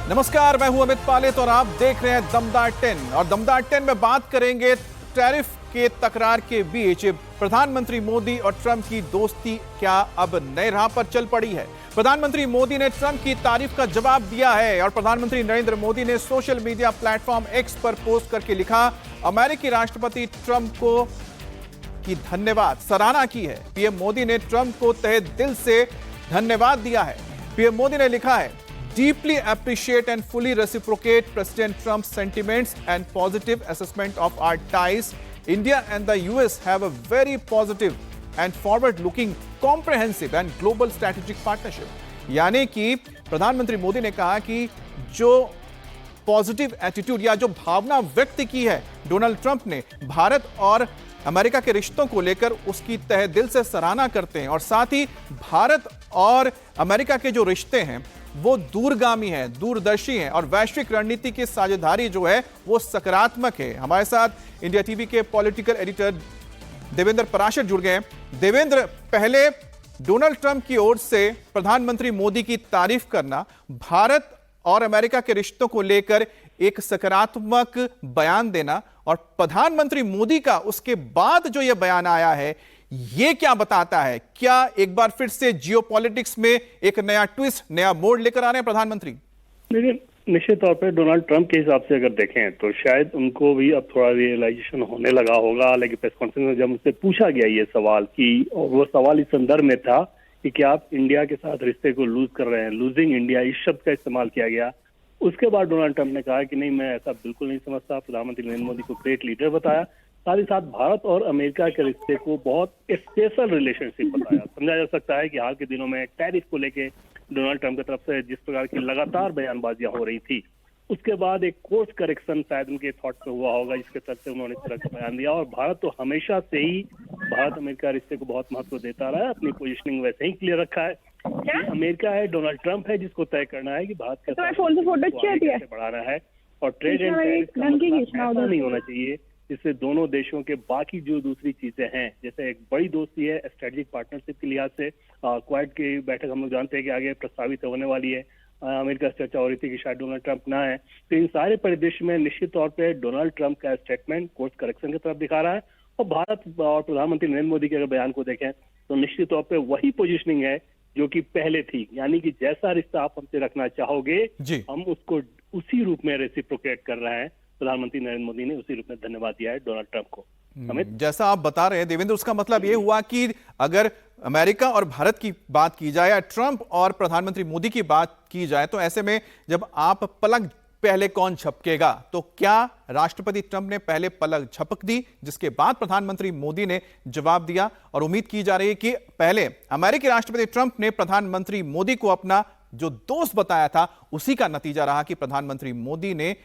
नमस्कार, मैं हूं अमित पालेत और आप देख रहे हैं दमदार 10। और दमदार 10 में बात करेंगे टैरिफ के तकरार के बीच प्रधानमंत्री मोदी और ट्रंप की दोस्ती क्या अब नए राह पर चल पड़ी है। प्रधानमंत्री मोदी ने ट्रंप की तारीफ का जवाब दिया है और प्रधानमंत्री नरेंद्र मोदी ने सोशल मीडिया प्लेटफॉर्म एक्स पर पोस्ट करके लिखा, अमेरिकी राष्ट्रपति ट्रंप को की धन्यवाद, सराहना की है। पीएम मोदी ने ट्रंप को तहे दिल से धन्यवाद दिया है। पीएम मोदी ने लिखा है, deeply appreciate and fully reciprocate President Trump's sentiments and positive assessment of our ties. India and the US have a very positive and forward-looking, comprehensive and global strategic partnership. यानी कि प्रधानमंत्री मोदी ने कहा कि जो पॉजिटिव एटीट्यूड या जो भावना व्यक्त की है डोनाल्ड ट्रंप ने भारत और अमेरिका के रिश्तों को लेकर, उसकी तहे दिल से सराहना करते हैं। और साथ ही भारत और अमेरिका के जो रिश्ते हैं वो दूरगामी है, दूरदर्शी है और वैश्विक रणनीति की साझेदारी जो है वो सकारात्मक है। हमारे साथ इंडिया टीवी के पॉलिटिकल एडिटर देवेंद्र पराशर जुड़ गए हैं। देवेंद्र, पहले डोनाल्ड ट्रंप की ओर से प्रधानमंत्री मोदी की तारीफ करना, भारत और अमेरिका के रिश्तों को लेकर एक सकारात्मक बयान देना, और प्रधानमंत्री मोदी का उसके बाद जो यह बयान आया है, ये क्या बताता है? क्या एक बार फिर से जियोपॉलिटिक्स में एक नया ट्विस्ट, नया मोड़ लेकर आ रहे हैं प्रधानमंत्री? लेकिन निश्चित तौर पे डोनाल्ड ट्रंप के हिसाब से अगर देखें तो शायद उनको भी अब थोड़ा रियलाइजेशन होने लगा होगा। लेकिन प्रेस कॉन्फ्रेंस में जब उनसे पूछा गया ये सवाल कि, और वो सवाल इस संदर्भ में था कि क्या आप इंडिया के साथ रिश्ते को लूज कर रहे हैं, लूजिंग इंडिया, इस शब्द का इस्तेमाल किया गया। उसके बाद डोनाल्ड ट्रंप ने कहा कि नहीं, मैं ऐसा बिल्कुल नहीं समझता। प्रधानमंत्री नरेंद्र मोदी को ग्रेट लीडर बताया, साथ ही साथ भारत और अमेरिका के रिश्ते को बहुत स्पेशल रिलेशनशिप बताया। समझा जा सकता है कि हाल के दिनों में टैरिफ को लेके डोनाल्ड ट्रंप की तरफ से जिस प्रकार की लगातार बयानबाजियां हो रही थी, उसके बाद एक कोर्स करेक्शन शायद उनके थॉट पे हुआ होगा, जिसके चलते उन्होंने इस तरह का बयान दिया। और भारत तो हमेशा से ही भारत अमेरिका रिश्ते को बहुत महत्व देता रहा है, अपनी पोजीशनिंग वैसे ही क्लियर रखा है। अमेरिका है, डोनाल्ड ट्रंप है, जिसको तय करना है कि भारत के साथ कैसे बढ़ाना है। और ट्रेड एंड टैरिफ का मतलब ऐसा नहीं होना चाहिए जिससे दोनों देशों के बाकी जो दूसरी चीजें हैं, जैसे एक बड़ी दोस्ती है स्ट्रेटेजिक पार्टनरशिप के लिहाज से, क्वाड की बैठक हम लोग जानते हैं कि आगे प्रस्तावित होने वाली है। अमेरिका से चर्चा हो रही थी कि शायद डोनाल्ड ट्रंप ना है। तो इन सारे परिदृश्य में निश्चित तौर पे डोनाल्ड ट्रंप का स्टेटमेंट कोर्स करेक्शन की तरफ दिखा रहा है। और भारत और प्रधानमंत्री नरेंद्र मोदी के अगर बयान को देखें तो निश्चित तौर पे वही पोजीशनिंग है जो कि पहले थी, यानी कि जैसा रिश्ता आप हमसे रखना चाहोगे हम उसको उसी रूप में रेसिप्रोकेट कर रहे हैं। प्रधानमंत्री नरेंद्र मोदी ने उसी रूप में धन्यवाद दिया है डोनाल्ड ट्रंप को। जैसा आप बता रहे हैं देवेंद्र, उसका मतलब यह हुआ कि अगर अमेरिका और भारत की बात की जाए या ट्रंप और प्रधानमंत्री मोदी की बात की जाए, तो ऐसे में जब आप पलक पहले कौन झपकेगा, तो क्या राष्ट्रपति ट्रंप ने पहले पलक झपक दी, जिसके बाद प्रधानमंत्री मोदी ने जवाब दिया। और उम्मीद की जा रही है कि पहले अमेरिकी राष्ट्रपति ट्रंप ने प्रधानमंत्री मोदी को अपना जो दोस्त बताया था, उसी का नतीजा रहा कि प्रधानमंत्री मोदी ने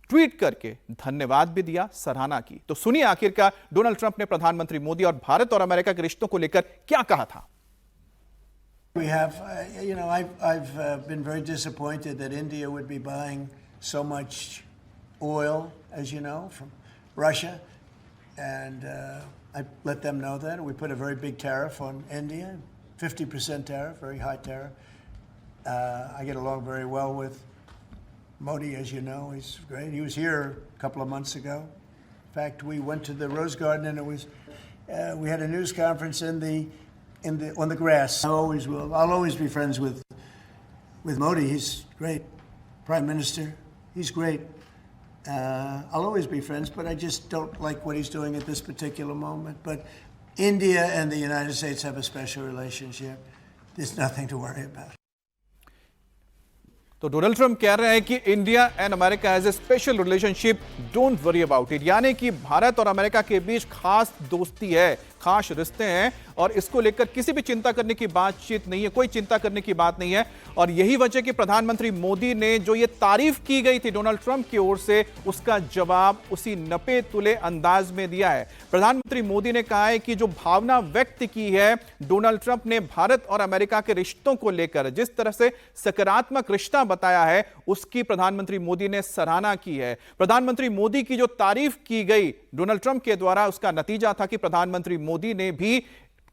ट्वीट करके धन्यवाद भी दिया, सराहना की। तो सुनिए आखिरकार डोनाल्ड ट्रंप ने प्रधानमंत्री मोदी और भारत और अमेरिका के रिश्तों को लेकर क्या कहा था। We have, I've been very disappointed that India would be buying so much oil, as you know, from Russia, and I let them know that. We put a very big tariff on India, 50% tariff, very high tariff. I get along very well with Modi, as you know. He's great. He was here a couple of months ago. In fact, we went to the Rose Garden, and it was we had a news conference on the grass. I always will. I'll always be friends with Modi. He's great. Prime Minister. He's great. I'll always be friends, but I just don't like what he's doing at this particular moment. But India and the United States have a special relationship. There's nothing to worry about. तो Donald Trump कह रहे हैं कि India and America has a special relationship, don't worry about it. यानी कि भारत और America के बीच खास दोस्ती है, खास रिश्ते हैं और इसको लेकर किसी भी चिंता करने की बातचीत नहीं है, कोई चिंता करने की बात नहीं है। और यही वजह कि प्रधानमंत्री मोदी ने जो ये तारीफ की गई थी डोनाल्ड ट्रंप की ओर से, उसका जवाब उसी नपे तुले अंदाज में दिया है। प्रधानमंत्री मोदी ने कहा है कि जो भावना व्यक्त की है डोनाल्ड ट्रंप ने भारत और अमेरिका के रिश्तों को लेकर, जिस तरह से सकारात्मक रिश्ता बताया है, उसकी प्रधानमंत्री मोदी ने सराहना की है। प्रधानमंत्री मोदी की जो तारीफ की गई डोनाल्ड ट्रंप के द्वारा, उसका नतीजा था कि प्रधानमंत्री मोदी ने भी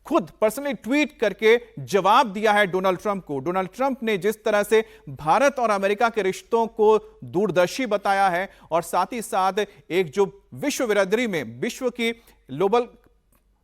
खुद पर्सनली ट्वीट करके जवाब दिया है डोनाल्ड ट्रंप को। डोनाल्ड ट्रंप ने जिस तरह से भारत और अमेरिका के रिश्तों को दूरदर्शी बताया है और साथ ही साथ एक जो विश्व बिरादरी में, विश्व की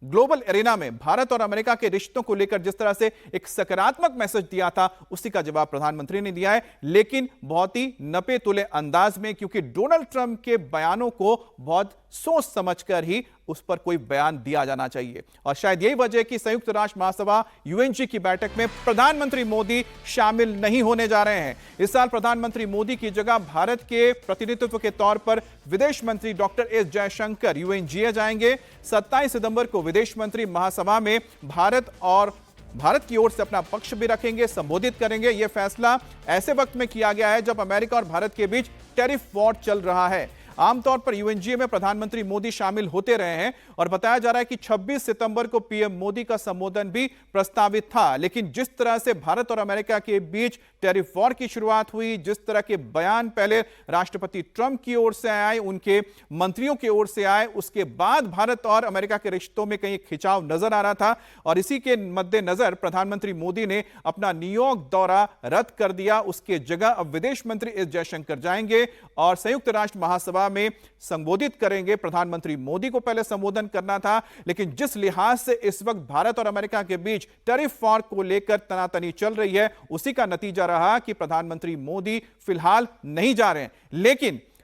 ग्लोबल एरिना में भारत और अमेरिका के रिश्तों को लेकर जिस तरह से एक सकारात्मक मैसेज दिया था, उसी का जवाब प्रधानमंत्री ने दिया है, लेकिन बहुत ही नपे तुले अंदाज में, क्योंकि डोनाल्ड ट्रंप के बयानों को बहुत सोच समझकर ही उस पर कोई बयान दिया जाना चाहिए। और शायद यही वजह कि संयुक्त राष्ट्र महासभा यूएनजी की बैठक में प्रधानमंत्री मोदी शामिल नहीं होने जा रहे हैं। इस साल प्रधानमंत्री मोदी की जगह भारत के प्रतिनिधित्व के तौर पर विदेश मंत्री डॉक्टर एस जयशंकर यूएनजीए जाएंगे। 27 सितंबर को विदेश मंत्री महासभा में भारत की ओर से अपना पक्ष भी रखेंगे, संबोधित करेंगे। यह फैसला ऐसे वक्त में किया गया है जब अमेरिका और भारत के बीच टैरिफ वॉर चल रहा है। आमतौर पर यूएनजीए में प्रधानमंत्री मोदी शामिल होते रहे हैं और बताया जा रहा है कि 26 सितंबर को पीएम मोदी का संबोधन भी प्रस्तावित था, लेकिन जिस तरह से भारत और अमेरिका के बीच टैरिफ वॉर की शुरुआत हुई, जिस तरह के बयान पहले राष्ट्रपति ट्रंप की ओर से आए, उनके मंत्रियों की ओर से आए, उसके बाद भारत और अमेरिका के रिश्तों में कहीं खिंचाव नजर आ रहा था और इसी के मद्देनजर प्रधानमंत्री मोदी ने अपना न्यूयॉर्क दौरा रद्द कर दिया। उसके जगह अब विदेश मंत्री एस जयशंकर जाएंगे और संयुक्त राष्ट्र महासभा में संबोधित करेंगे। प्रधानमंत्री मोदी को पहले संबोधन करना था, लेकिन जिस लिहाज से इस वक्त भारत और अमेरिका के बीच टैरिफ वॉर को लेकर तनातनी चल रही है, उसी का नतीजा रहा कि प्रधानमंत्री मोदी फिलहाल नहीं जा रहे हैं।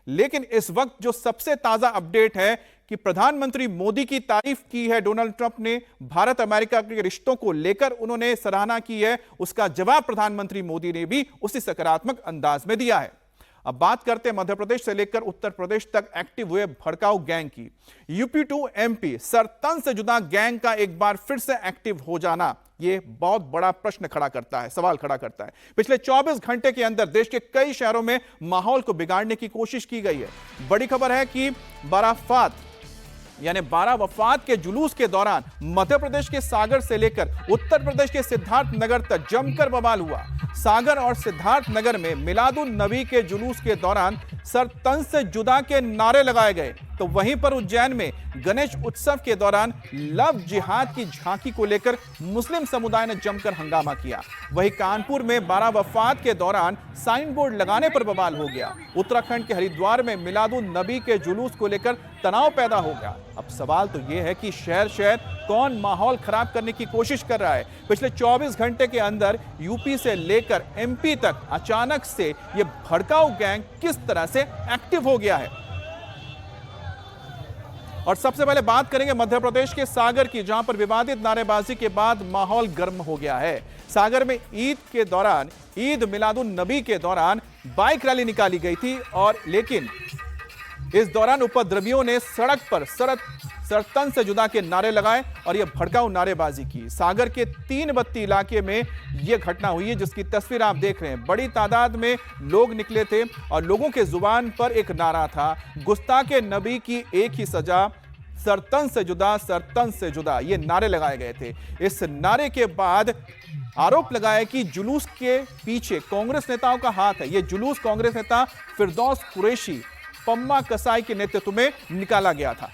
लेकिन इस वक्त जो सबसे ताजा अपडेट है कि प्रधानमंत्री मोदी की तारीफ की है डोनाल्ड ट्रंप ने, भारत अमेरिका के रिश्तों को लेकर उन्होंने सराहना की है, उसका जवाब प्रधानमंत्री मोदी ने भी उसी सकारात्मक अंदाज में दिया है। अब बात करते हैं मध्य प्रदेश से लेकर उत्तर प्रदेश तक एक्टिव हुए भड़काऊ गैंग की। यूपी टू एमपी सरतन से जुदा गैंग का एक बार फिर से एक्टिव हो जाना, यह बहुत बड़ा प्रश्न खड़ा करता है, सवाल खड़ा करता है। पिछले 24 घंटे के अंदर देश के कई शहरों में माहौल को बिगाड़ने की कोशिश की गई है। बड़ी खबर है कि बारह वफात के जुलूस के दौरान मध्य प्रदेश के सागर से लेकर उत्तर प्रदेश के सिद्धार्थ नगर तक जमकर बवाल हुआ। सागर और सिद्धार्थ नगर में मिलादुन नबी के जुलूस के दौरान सर तन से जुदा के नारे लगाए गए, तो वहीं पर उज्जैन में गणेश उत्सव के दौरान लव जिहाद की झांकी को लेकर मुस्लिम समुदाय ने जमकर हंगामा किया। वहीं कानपुर में 12 वफात के दौरान साइन बोर्ड लगाने पर बवाल हो गया। उत्तराखंड के हरिद्वार में मिलादुन नबी के जुलूस को लेकर तनाव पैदा हो गया। अब सवाल तो यह है कि शहर शहर कौन माहौल खराब करने की कोशिश कर रहा है। पिछले 24 घंटे के अंदर यूपी से लेकर एमपी तक अचानक से यह भड़काऊ गैंग किस तरह से एक्टिव हो गया है। और सबसे पहले बात करेंगे मध्य प्रदेश के सागर की, जहां पर विवादित नारेबाजी के बाद माहौल गर्म हो गया है। सागर में ईद मिलादुन नबी के दौरान बाइक रैली निकाली गई थी और लेकिन इस दौरान उपद्रवियों ने सड़क पर सरतन से जुदा के नारे लगाए और यह भड़काऊ नारेबाजी की। सागर के 3 बत्ती इलाके में यह घटना हुई है, जिसकी तस्वीर आप देख रहे हैं। बड़ी तादाद में लोग निकले थे और लोगों के जुबान पर एक नारा था, गुस्ताखे नबी की एक ही सजा, सरतन से जुदा। ये नारे लगाए गए थे। इस नारे के बाद आरोप लगाया कि जुलूस के पीछे कांग्रेस नेताओं का हाथ है। यह जुलूस कांग्रेस नेता फिरदौस कुरैशी, पम्मा कसाई के नेतृत्व में निकाला गया था।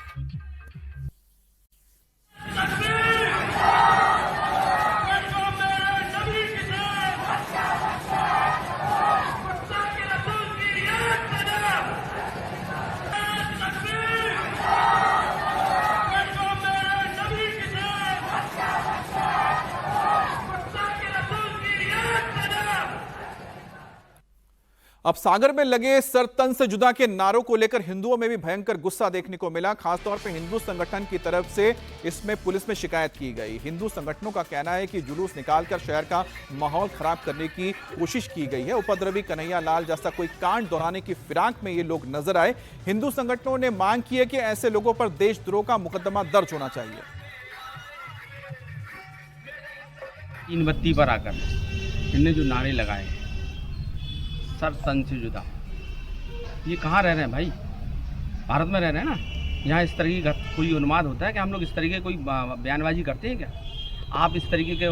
अब सागर में लगे सर तन से जुदा के नारों को लेकर हिंदुओं में भी भयंकर गुस्सा देखने को मिला। खासतौर पर हिंदू संगठन की तरफ से इसमें पुलिस में शिकायत की गई। हिंदू संगठनों का कहना है कि जुलूस निकालकर शहर का माहौल खराब करने की कोशिश की गई है। उपद्रवी कन्हैया लाल जैसा कोई कांड दोहराने की फिराक में ये लोग नजर आए। हिंदू संगठनों ने मांग की है कि ऐसे लोगों पर देशद्रोह का मुकदमा दर्ज होना चाहिए। 3 बत्ती पर आकर इनने जो नारे लगाए, सर तन से जुदा, ये कहाँ रह रहे हैं भाई? भारत में रह रहे हैं ना। यहाँ इस तरीके का कोई उन्माद होता है कि हम लोग इस तरीके कोई बयानबाजी करते हैं क्या? आप इस तरीके के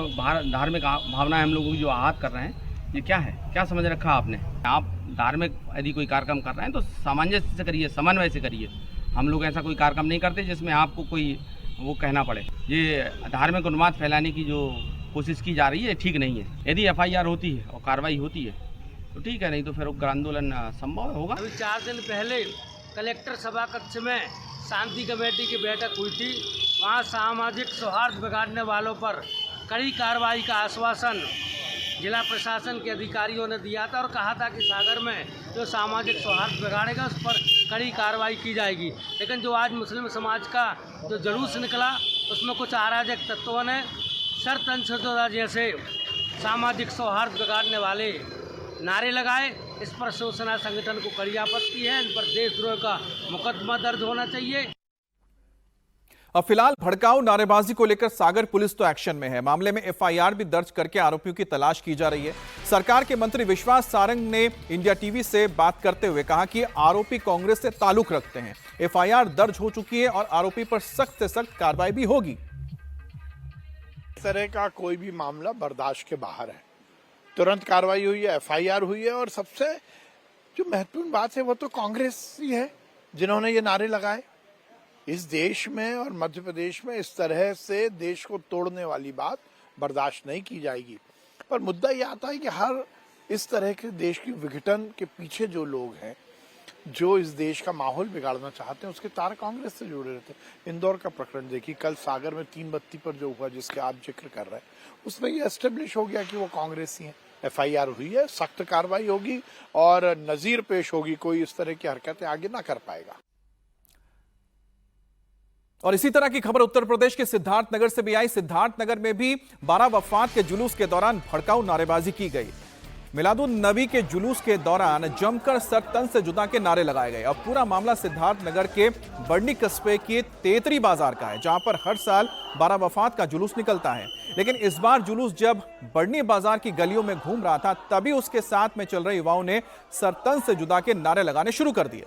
धार्मिक भावनाएं हम लोगों की जो आहत कर रहे हैं, ये क्या है? क्या समझ रखा आपने? आप धार्मिक यदि कोई कार्यक्रम कर रहे हैं तो सामंजस्य से करिए, समन्वय से करिए। हम लोग ऐसा कोई कार्यक्रम नहीं करते जिसमें आपको कोई वो कहना पड़े। ये धार्मिक उन्माद फैलाने की जो कोशिश की जा रही है ठीक नहीं है। यदि FIR होती है और कार्रवाई होती है तो ठीक है, नहीं तो फिर उग्र आंदोलन संभव होगा। अभी 4 दिन पहले कलेक्टर सभा कक्ष में शांति कमेटी की बैठक हुई थी। वहाँ सामाजिक सौहार्द बिगाड़ने वालों पर कड़ी कार्रवाई का आश्वासन जिला प्रशासन के अधिकारियों ने दिया था और कहा था कि सागर में जो सामाजिक सौहार्द बिगाड़ेगा उस पर कड़ी कार्रवाई की जाएगी। लेकिन जो आज मुस्लिम समाज का जो जुलूस निकला उसमें कुछ अराजक तत्वों ने शर्त अंशोधन जैसे सामाजिक सौहार्द बिगाड़ने वाले नारे लगाए। इस पर शिवसेना संगठन को कड़ी आपत्ति है। इन पर देशद्रोह का मुकदमा दर्ज होना चाहिए। अब फिलहाल भड़काऊ नारेबाजी को लेकर सागर पुलिस तो एक्शन में है। मामले में FIR भी दर्ज करके आरोपियों की तलाश की जा रही है। सरकार के मंत्री विश्वास सारंग ने इंडिया टीवी से बात करते हुए कहा कि आरोपी कांग्रेस से ताल्लुक रखते हैं। FIR दर्ज हो चुकी है और आरोपी पर सख्त से सख्त कार्रवाई भी होगी। इस तरह का कोई भी मामला बर्दाश्त के बाहर है। तुरंत कार्रवाई हुई है, FIR हुई है और सबसे जो महत्वपूर्ण बात है वो तो कांग्रेस ही है जिन्होंने ये नारे लगाए। इस देश में और मध्य प्रदेश में इस तरह से देश को तोड़ने वाली बात बर्दाश्त नहीं की जाएगी। पर मुद्दा ये आता है कि हर इस तरह के देश की विघटन के पीछे जो लोग हैं, जो इस देश का माहौल बिगाड़ना चाहते हैं, उसके तार कांग्रेस से जुड़े रहते हैं। इंदौर का प्रकरण देखिए, कल सागर में 3 बत्ती पर जो हुआ जिसके आप जिक्र कर रहे हैं, उसमें ये एस्टेब्लिश हो गया कि वो कांग्रेसी हैं। FIR हुई है, सख्त कार्रवाई होगी और नजीर पेश होगी। कोई इस तरह की हरकतें आगे ना कर पाएगा। और इसी तरह की खबर उत्तर प्रदेश के सिद्धार्थनगर से भी आई। सिद्धार्थनगर में भी 12 वफात के जुलूस के दौरान भड़काऊ नारेबाजी की गई। मिलादुन नबी के जुलूस के दौरान जमकर सर तन से जुदा के नारे लगाए गए। अब पूरा मामला सिद्धार्थनगर के बड़नी कस्बे के तेतरी बाजार का है, जहां पर हर साल 12 वफात का जुलूस निकलता है। लेकिन इस बार जुलूस जब बड़नी बाजार की गलियों में घूम रहा था, तभी उसके साथ में चल रहे युवाओं ने सर तन से जुदा के नारे लगाने शुरू कर दिए।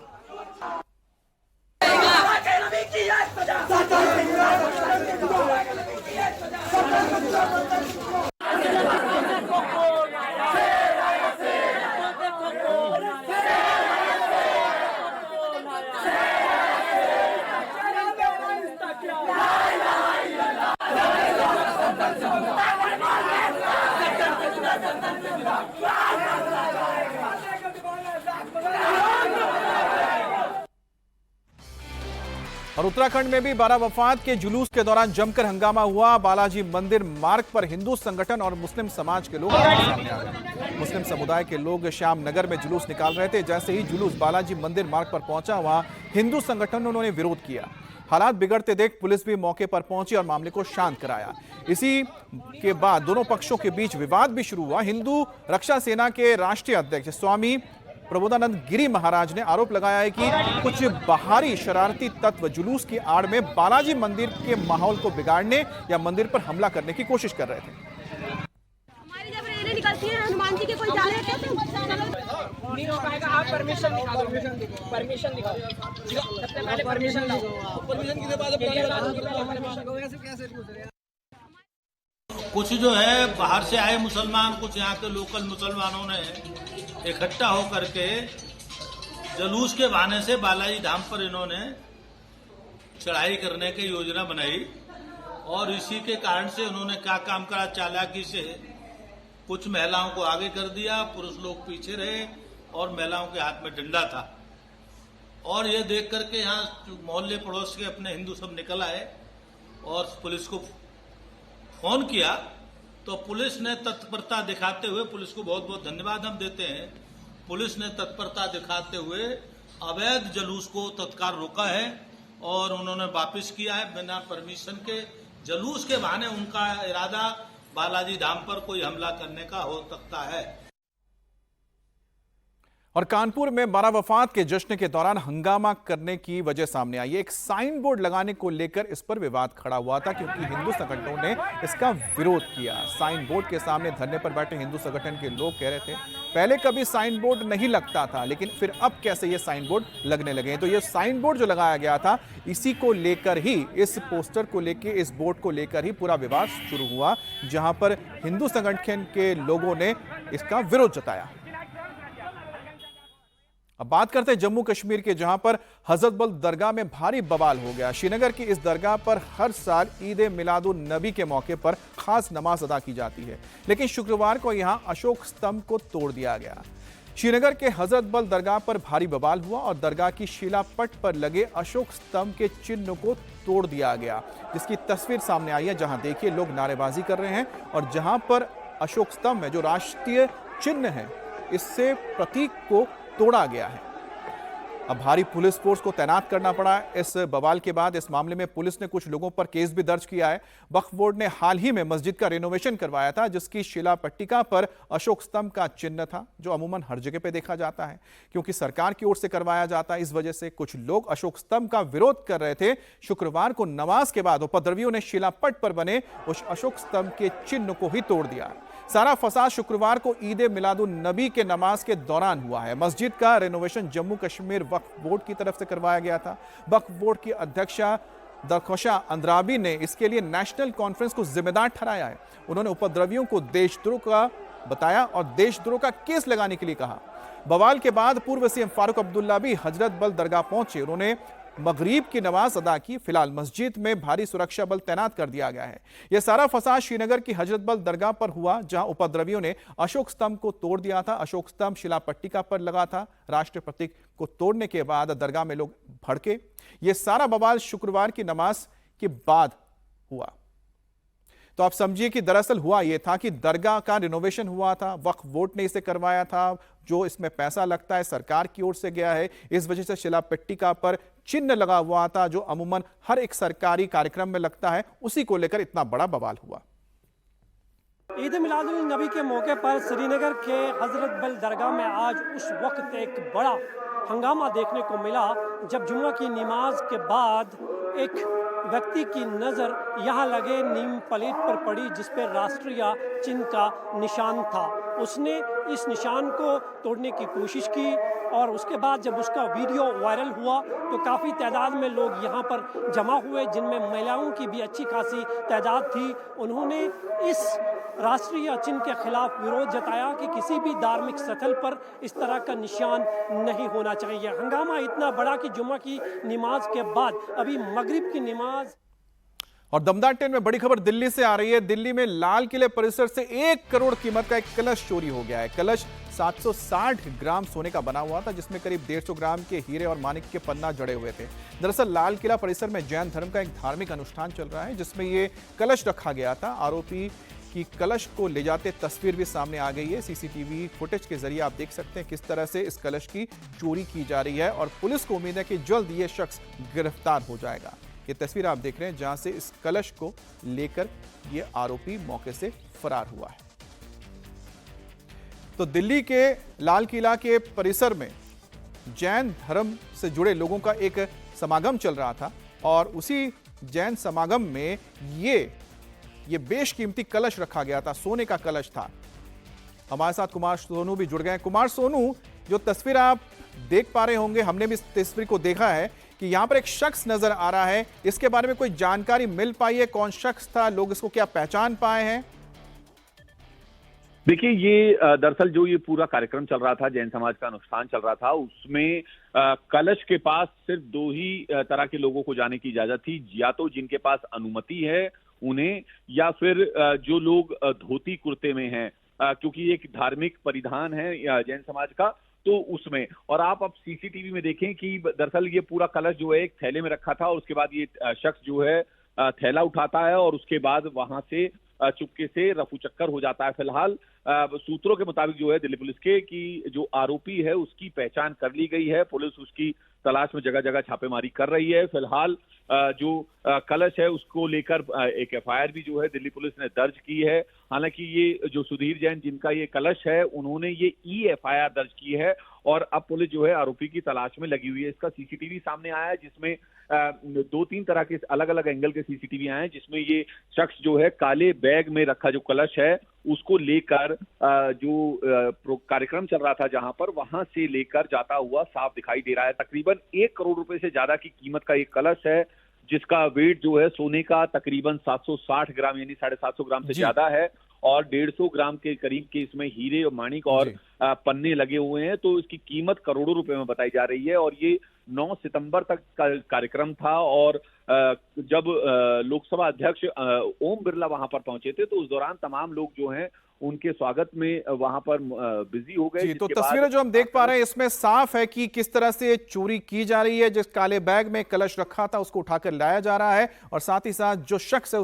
और उत्तराखंड में भी 12 वफात के जुलूस के दौरान जमकर हंगामा हुआ। बालाजी मंदिर मार्ग पर हिंदू संगठन और मुस्लिम समाज के लोग सामने आ गए। मुस्लिम समुदाय के लोग श्यामनगर में जुलूस निकाल रहे थे। जैसे ही जुलूस बालाजी मंदिर मार्ग पर पहुंचा, वहां हिंदू संगठनों ने विरोध किया। हालात बिगड़ते देख पुलिस भी मौके पर पहुंची और मामले को शांत कराया। इसी के बाद दोनों पक्षों के बीच विवाद भी शुरू हुआ। हिंदू रक्षा सेना के राष्ट्रीय अध्यक्ष स्वामी प्रबोधानंद गिरी महाराज ने आरोप लगाया है कि कुछ बाहरी शरारती तत्व जुलूस की आड़ में बालाजी मंदिर के माहौल को बिगाड़ने या मंदिर पर हमला करने की कोशिश कर रहे थे। हमारी जब रैली निकलती है हनुमान जी के कोई जाने नहीं हो पाएगा। आप परमिशन दिखा दो, परमिशन दिखाओ, सबसे पहले परमिशन लो। परमिशन के बाद कुछ जो है बाहर से आए मुसलमान, कुछ यहाँ के लोकल मुसलमानों ने इकट्ठा होकर के जुलूस के बहाने से बालाजी धाम पर इन्होंने चढ़ाई करने की योजना बनाई और इसी के कारण से उन्होंने क्या काम करा, चालाकी से कुछ महिलाओं को आगे कर दिया, पुरुष लोग पीछे रहे और महिलाओं के हाथ में डंडा था। और ये देख करके यहाँ मोहल्ले पड़ोस के अपने हिंदू सब निकल आए और पुलिस को फोन किया तो पुलिस ने तत्परता दिखाते हुए, पुलिस को बहुत बहुत धन्यवाद हम देते हैं, पुलिस ने तत्परता दिखाते हुए अवैध जुलूस को तत्काल रोका है और उन्होंने वापस किया है। बिना परमिशन के जुलूस के बहाने उनका इरादा बालाजी धाम पर कोई हमला करने का हो सकता है। और कानपुर में 12 वफात के जश्न के दौरान हंगामा करने की वजह सामने आई। एक साइन बोर्ड लगाने को लेकर इस पर विवाद खड़ा हुआ था क्योंकि हिंदू संगठनों ने इसका विरोध किया। साइन बोर्ड के सामने धरने पर बैठे हिंदू संगठन के लोग कह रहे थे पहले कभी साइन बोर्ड नहीं लगता था, लेकिन फिर अब कैसे ये साइन बोर्ड लगने लगे हैं। तो ये साइन बोर्ड जो लगाया गया था, इसी को लेकर ही, इस पोस्टर को लेकर, इस बोर्ड को लेकर ही पूरा विवाद शुरू हुआ, जहां पर हिंदू संगठन के लोगों ने इसका विरोध जताया। अब बात करते हैं जम्मू कश्मीर के, जहां पर हजरत बल दरगाह में भारी बवाल हो गया। श्रीनगर की इस दरगाह पर हर साल ईद मिलादुन नबी के मौके पर खास नमाज अदा की जाती है, लेकिन शुक्रवार को यहां अशोक स्तंभ को तोड़ दिया गया। श्रीनगर के हजरत बल दरगाह पर भारी बवाल हुआ और दरगाह की शिलापट पर लगे अशोक स्तंभ के चिन्ह को तोड़ दिया गया, जिसकी तस्वीर सामने आई है, जहां देखिए लोग नारेबाजी कर रहे हैं और जहां पर अशोक स्तंभ है जो राष्ट्रीय चिन्ह है, इससे प्रतीक को तोड़ा गया है। अब भारी पुलिस फोर्स को तैनात करना पड़ा इस बवाल के बाद। इस मामले में पुलिस ने कुछ लोगों पर केस भी दर्ज किया है। वक्फ बोर्ड ने हाल ही में मस्जिद का रेनोवेशन करवाया था, जिसकी शिला पट्टिका पर अशोक स्तंभ का चिन्ह था, जो अमूमन हर जगह पे देखा जाता है। क्योंकि सरकार की ओर से करवाया जाता है, इस वजह से कुछ लोग अशोक स्तंभ का विरोध कर रहे थे। शुक्रवार को नमाज के बाद उपद्रवियों ने शिलापट पर बने उस अशोक स्तंभ के चिन्ह को ही तोड़ दिया। सारा फसाद शुक्रवार को ईद मिलादुन नबी के नमाज के दौरान हुआ है। मस्जिद का रेनोवेशन जम्मू कश्मीर वक्फ बोर्ड की तरफ से करवाया गया था। वक्फ बोर्ड की अध्यक्षा दरख्वशा अंद्राबी ने इसके लिए नेशनल कॉन्फ्रेंस को जिम्मेदार ठहराया है। उन्होंने उपद्रवियों को देशद्रोह का बताया और देशद्रोह का केस लगाने के लिए कहा। बवाल के बाद पूर्व सीएम फारूक अब्दुल्ला भी हजरत बल दरगाह पहुंचे। उन्होंने मगरिब की नमाज अदा की। फिलहाल मस्जिद में भारी सुरक्षा बल तैनात कर दिया गया है। यह सारा फसाद श्रीनगर की हजरत बल दरगाह पर हुआ, जहां उपद्रवियों ने अशोक स्तंभ को तोड़ दिया था। अशोक स्तंभ शिला पट्टिका पर लगा था। राष्ट्रीय प्रतीक को तोड़ने के बाद दरगाह में लोग भड़के। यह सारा बवाल शुक्रवार की नमाज के बाद हुआ। तो आप समझिए कि दरअसल हुआ यह था कि दरगाह का रिनोवेशन हुआ था, वक्फ बोर्ड ने इसे करवाया था, जो इसमें पैसा लगता है सरकार की ओर से गया है। इस वजह से शिला पट्टिका पर चिन्ह लगा हुआ था, जो अमूमन हर एक सरकारी कार्यक्रम में लगता है। उसी को लेकर इतना बड़ा बवाल हुआ। ईद मिलादुन नबी के मौके पर श्रीनगर के हजरत बल दरगाह में आज उस वक्त एक बड़ा हंगामा देखने को मिला, जब जुम्मा की नमाज के बाद एक व्यक्ति की नज़र यहाँ लगे नीम प्लेट पर पड़ी, जिस पर राष्ट्रीय चिन्ह का निशान था। उसने इस निशान को तोड़ने की कोशिश की और उसके बाद जब उसका वीडियो वायरल हुआ तो काफ़ी तादाद में लोग यहाँ पर जमा हुए, जिनमें महिलाओं की भी अच्छी खासी तादाद थी। उन्होंने इस राष्ट्रीय चिन्ह के खिलाफ विरोध जताया कि किसी भी धार्मिक स्थल पर इस तरह का निशान नहीं होना चाहिए। हंगामा इतना बड़ा कि जुम्मा की नमाज के बाद अभी मगरिब की नमाज। और दमदार 10 में बड़ी खबर दिल्ली से आ रही है। दिल्ली में लाल किले परिसर से 1 करोड़ कीमत का एक कलश चोरी हो गया है। कलश 760 ग्राम सोने का बना हुआ था, जिसमें करीब 150 ग्राम के हीरे और मानिक के पन्ना जड़े हुए थे। दरअसल लाल किला परिसर में जैन धर्म का एक धार्मिक अनुष्ठान चल रहा है, जिसमें ये कलश रखा गया था। आरोपी की कलश को ले जाते तस्वीर भी सामने आ गई है। सीसीटीवी फुटेज के जरिए आप देख सकते हैं किस तरह से इस कलश की चोरी की जा रही है और पुलिस को उम्मीद है कि जल्द ये शख्स गिरफ्तार हो जाएगा। ये तस्वीर आप देख रहे हैं जहां से इस कलश को लेकर ये आरोपी मौके से फरार हुआ है। तो दिल्ली के लाल किला के परिसर में जैन धर्म से जुड़े लोगों का एक समागम चल रहा था और उसी जैन समागम में ये बेशकीमती कलश रखा गया था, सोने का कलश था। हमारे साथ कुमार सोनू भी जुड़ गए। कुमार सोनू, जो तस्वीर आप देख पा रहे होंगे, हमने भी इस तस्वीर को देखा है कि यहां पर एक शख्स नजर आ रहा है। इसके बारे में कोई जानकारी मिल पाई है? कौन शख्स था? लोग इसको क्या पहचान पाए हैं? देखिए, ये दरअसल जो ये पूरा कार्यक्रम चल रहा था, जैन समाज का अनुष्ठान चल रहा था, उसमें कलश के पास सिर्फ 2 ही तरह के लोगों को जाने की इजाजत थी। या तो जिनके पास अनुमति है उन्हें, या फिर जो लोग धोती कुर्ते में हैं, क्योंकि ये एक धार्मिक परिधान है जैन समाज का, तो उसमें। और आप अब सीसीटीवी में देखें कि दरअसल ये पूरा कलश जो है एक थैले में रखा था और उसके बाद ये शख्स जो है थैला उठाता है और उसके बाद वहां से चुपके से रफू चक्कर हो जाता है। फिलहाल सूत्रों के मुताबिक जो है दिल्ली पुलिस के, कि जो आरोपी है उसकी पहचान कर ली गई है। पुलिस उसकी तलाश में जगह जगह छापेमारी कर रही है। फिलहाल जो कलश है उसको लेकर एक एफआईआर भी जो है दिल्ली पुलिस ने दर्ज की है। हालांकि ये जो सुधीर जैन जिनका ये कलश है, उन्होंने ये एफआईआर दर्ज की है और अब पुलिस जो है आरोपी की तलाश में लगी हुई है। इसका सीसीटीवी सामने आया है, जिसमें 2-3 तरह के अलग अलग एंगल के सीसीटीवी आए हैं, जिसमें ये शख्स जो है काले बैग में रखा जो कलश है उसको लेकर जो कार्यक्रम चल रहा था जहां पर, वहां से लेकर जाता हुआ साफ दिखाई दे रहा है। तकरीबन 1 करोड़ रुपए से ज्यादा की कीमत का एक कलश है, जिसका वेट जो है सोने का तकरीबन 760 ग्राम यानी 750 ग्राम से ज्यादा है। और 150 ग्राम के करीब के इसमें हीरे और माणिक और पन्ने लगे हुए हैं। तो इसकी कीमत करोड़ों रुपए में बताई जा रही है और ये 9 सितंबर तक का कार्यक्रम था। और जब लोकसभा अध्यक्ष ओम बिरला वहां पर पहुंचे थे तो उस दौरान तमाम लोग जो हैं उनके स्वागत में वहां पर बिजी हो गए। तो तस्वीरें जो हम देख पा रहे हैं इसमें साफ है कि किस तरह से चोरी की जा रही है। जिस काले बैग में कलश रखा था उसको उठाकर लाया जा रहा है और साथ ही साथ जो शख्स है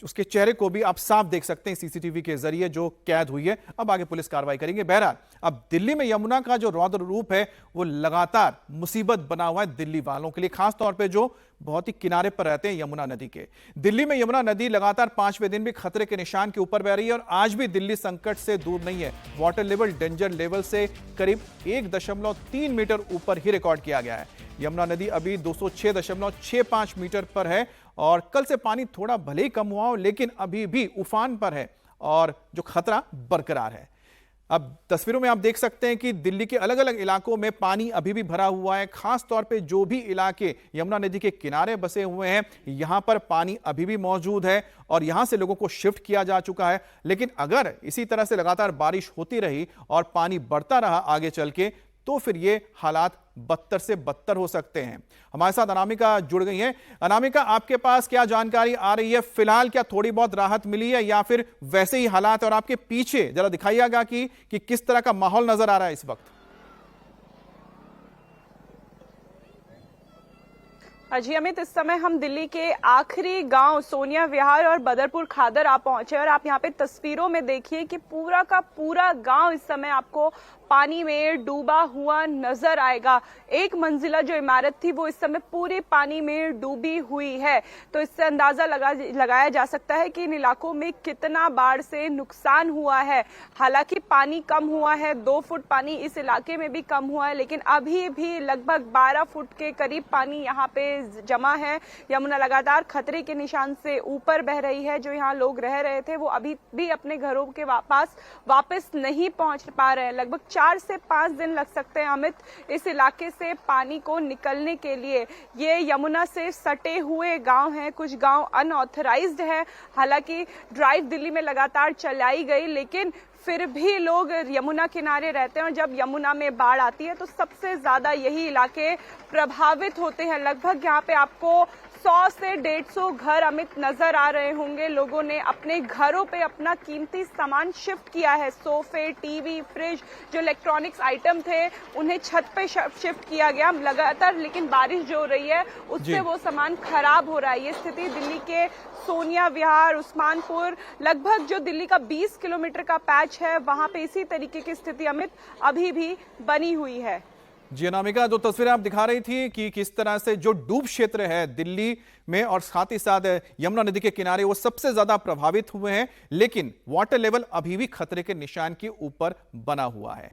उसके चेहरे को भी आप साफ देख सकते हैं सीसीटीवी के जरिए जो कैद हुई है। अब आगे पुलिस कार्रवाई करेंगे। बहरहाल अब दिल्ली में यमुना का जो रौद्र रूप है वो लगातार मुसीबत बना हुआ है दिल्ली वालों के लिए, खासतौर पे जो बहुत ही किनारे पर रहते हैं यमुना नदी के। दिल्ली में यमुना नदी लगातार 5वें दिन भी खतरे के निशान के ऊपर बह रही है और आज भी दिल्ली संकट से दूर नहीं है। वाटर लेवल डेंजर लेवल से करीब 1.3 मीटर ऊपर ही रिकॉर्ड किया गया है। यमुना नदी अभी 206.65 मीटर पर है और कल से पानी थोड़ा भले ही कम हुआ हो लेकिन अभी भी उफान पर है और जो खतरा बरकरार है। अब तस्वीरों में आप देख सकते हैं कि दिल्ली के अलग अलग इलाकों में पानी अभी भी भरा हुआ है। खास तौर पे जो भी इलाके यमुना नदी के किनारे बसे हुए हैं यहां पर पानी अभी भी मौजूद है और यहां से लोगों को शिफ्ट किया जा चुका है। लेकिन अगर इसी तरह से लगातार बारिश होती रही और पानी बढ़ता रहा आगे चल के तो फिर ये हालात बदतर से बदतर हो सकते हैं। हमारे साथ अनामिका जुड़ गई हैं। अनामिका, आपके पास क्या जानकारी आ रही है? फिलहाल क्या थोड़ी बहुत राहत मिली है या फिर वैसे ही हालात? और आपके पीछे जरा दिखाइएगा कि किस तरह का माहौल नजर आ रहा है इस वक्त। जी अमित, इस समय हम दिल्ली के आखिरी गांव सोनिया विहार और बदरपुर खादर आप पहुंचे और आप यहां पे तस्वीरों में देखिए कि पूरा का पूरा गांव इस समय आपको पानी में डूबा हुआ नजर आएगा। एक मंजिला जो इमारत थी वो इस समय पूरे पानी में डूबी हुई है। तो इससे अंदाजा लगाया जा सकता है कि इन इलाकों में कितना बाढ़ से नुकसान हुआ है। हालांकि पानी कम हुआ है, 2 फुट पानी इस इलाके में भी कम हुआ है, लेकिन अभी भी लगभग 12 फुट के करीब पानी यहाँ पे जमा है। यमुना लगातार खतरे के निशान से ऊपर बह रही है। जो यहाँ लोग रह रहे थे वो अभी भी अपने घरों के पास वापस नहीं पहुंच पा रहे हैं। लगभग 4 से 5 दिन लग सकते हैं अमित इस इलाके से पानी को निकलने के लिए। ये यमुना से सटे हुए गांव हैं, कुछ गांव अनऑथराइज्ड है। हालांकि ड्राइव दिल्ली में लगातार चलाई गई लेकिन फिर भी लोग यमुना किनारे रहते हैं और जब यमुना में बाढ़ आती है तो सबसे ज्यादा यही इलाके प्रभावित होते हैं। लगभग यहाँ पे आपको 100 से 150 घर अमित नजर आ रहे होंगे। लोगों ने अपने घरों पे अपना कीमती सामान शिफ्ट किया है। सोफे, टीवी, फ्रिज, जो इलेक्ट्रॉनिक्स आइटम थे उन्हें छत पे शिफ्ट किया गया लगातार, लेकिन बारिश जो हो रही है उससे वो सामान खराब हो रहा है। ये स्थिति दिल्ली के सोनिया विहार, उस्मानपुर, लगभग जो दिल्ली का 20 किलोमीटर का पैच है वहां पे इसी तरीके की स्थिति अमित अभी भी बनी हुई है। जी अनामिका, जो तस्वीरें आप दिखा रही थी कि किस तरह से जो डूब क्षेत्र है दिल्ली में और साथ ही साथ यमुना नदी के किनारे वो सबसे ज्यादा प्रभावित हुए हैं, लेकिन वाटर लेवल अभी भी खतरे के निशान के ऊपर बना हुआ है।